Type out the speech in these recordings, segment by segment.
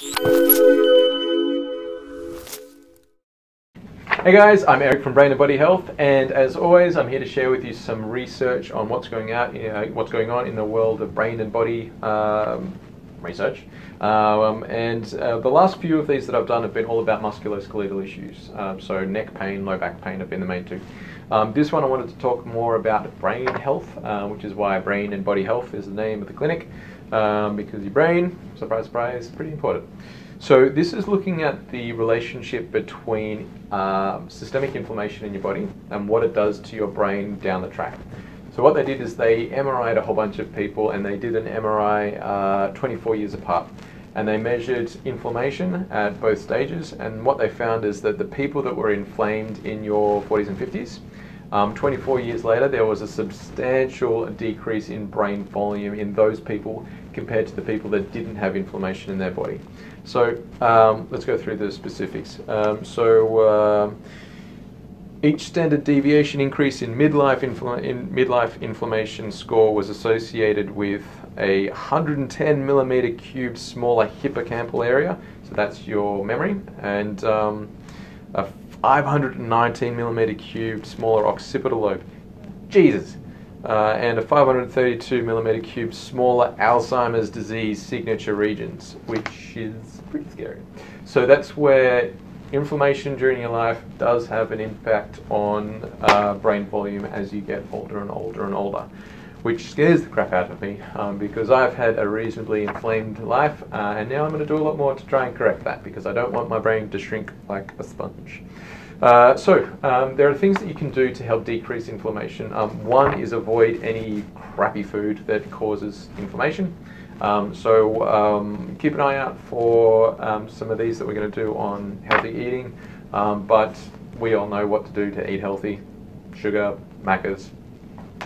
Hey guys, I'm Eric from Brain and Body Health, and as always, I'm here to share with you some research on what's going on in the world of brain and body research. The last few of these that I've done have been all about musculoskeletal issues. So neck pain, low back pain have been the main two. This one I wanted to talk more about brain health, which is why Brain and Body Health is the name of the clinic, because your brain, surprise, surprise, is pretty important. So this is looking at the relationship between systemic inflammation in your body and what it does to your brain down the track. So what they did is they MRI'd a whole bunch of people, and they did an MRI 24 years apart. And they measured inflammation at both stages, and what they found is that the people that were inflamed in your 40s and 50s, 24 years later, there was a substantial decrease in brain volume in those people compared to the people that didn't have inflammation in their body. So let's go through the specifics. Each standard deviation increase in midlife inflammation score was associated with a 110 millimeter cube smaller hippocampal area, so that's your memory, and a 519 millimeter cube smaller occipital lobe. Jesus. And a 532 millimeter cube smaller Alzheimer's disease signature regions, which is pretty scary. So that's where inflammation during your life does have an impact on brain volume as you get older and older and older, which scares the crap out of me because I've had a reasonably inflamed life, and now I'm going to do a lot more to try and correct that because I don't want my brain to shrink like a sponge. There are things that you can do to help decrease inflammation. One is avoid any crappy food that causes inflammation. Keep an eye out for some of these that we're going to do on healthy eating, but we all know what to do to eat healthy. Sugar, Maccas,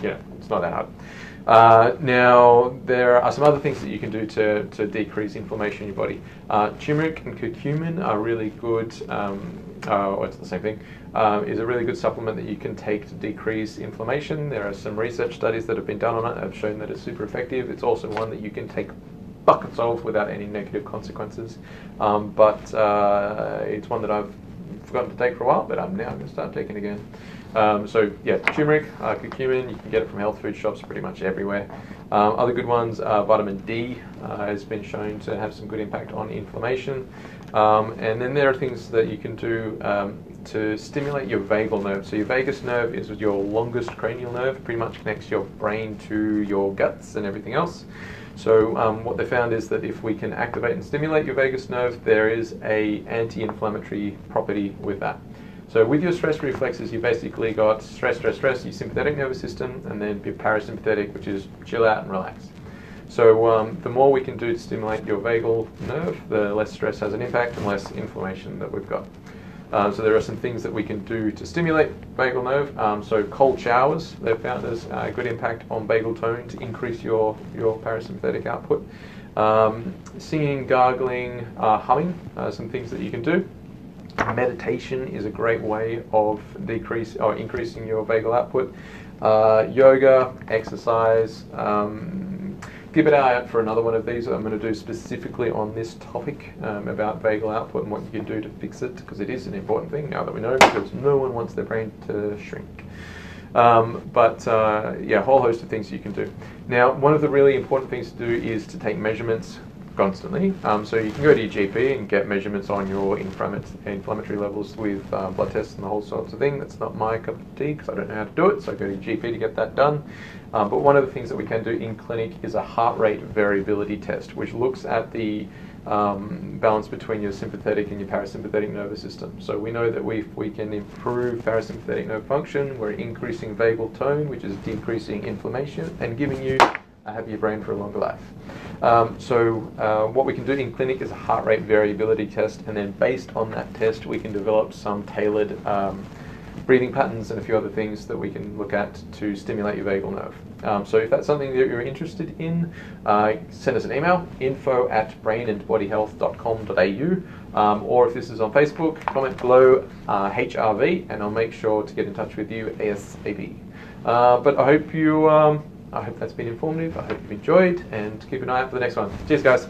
it's not that hard. Now, there are some other things that you can do to decrease inflammation in your body. Turmeric and curcumin are really good, it's the same thing, is a really good supplement that you can take to decrease inflammation. There are some research studies that have been done on it that have shown that it's super effective. It's also one that you can take buckets of without any negative consequences. It's one that I've forgotten to take for a while, but I'm now going to start taking again. Turmeric, curcumin, you can get it from health food shops pretty much everywhere. Other good ones, vitamin D has been shown to have some good impact on inflammation. And then there are things that you can do to stimulate your vagal nerve. So your vagus nerve is your longest cranial nerve, pretty much connects your brain to your guts and everything else. So what they found is that if we can activate and stimulate your vagus nerve, there is a anti-inflammatory property with that. So with your stress reflexes, you basically got stress, your sympathetic nervous system, and then your parasympathetic, which is chill out and relax. So the more we can do to stimulate your vagal nerve, the less stress has an impact and less inflammation that we've got. So there are some things that we can do to stimulate vagal nerve. So cold showers, they've found there's a good impact on vagal tone to increase your parasympathetic output. Singing, gargling, humming, some things that you can do. Meditation is a great way of increasing your vagal output. Yoga, exercise. Keep an eye out for another one of these that I'm going to do specifically on this topic about vagal output and what you can do to fix it, because it is an important thing now that we know, because no one wants their brain to shrink. A whole host of things you can do. Now, one of the really important things to do is to take measurements constantly. So you can go to your GP and get measurements on your inflammatory levels with blood tests and the whole sorts of thing. That's not my cup of tea because I don't know how to do it, so go to your GP to get that done. But one of the things that we can do in clinic is a heart rate variability test, which looks at the balance between your sympathetic and your parasympathetic nervous system. So we know that if we can improve parasympathetic nerve function, we're increasing vagal tone, which is decreasing inflammation and giving you a happier brain for a longer life. What we can do in clinic is a heart rate variability test, and then based on that test we can develop some tailored breathing patterns and a few other things that we can look at to stimulate your vagal nerve. So if that's something that you're interested in, send us an email, info@brainandbodyhealth.com.au, or if this is on Facebook, comment below HRV and I'll make sure to get in touch with you ASAP. But I hope that's been informative, I hope you've enjoyed, and keep an eye out for the next one. Cheers guys!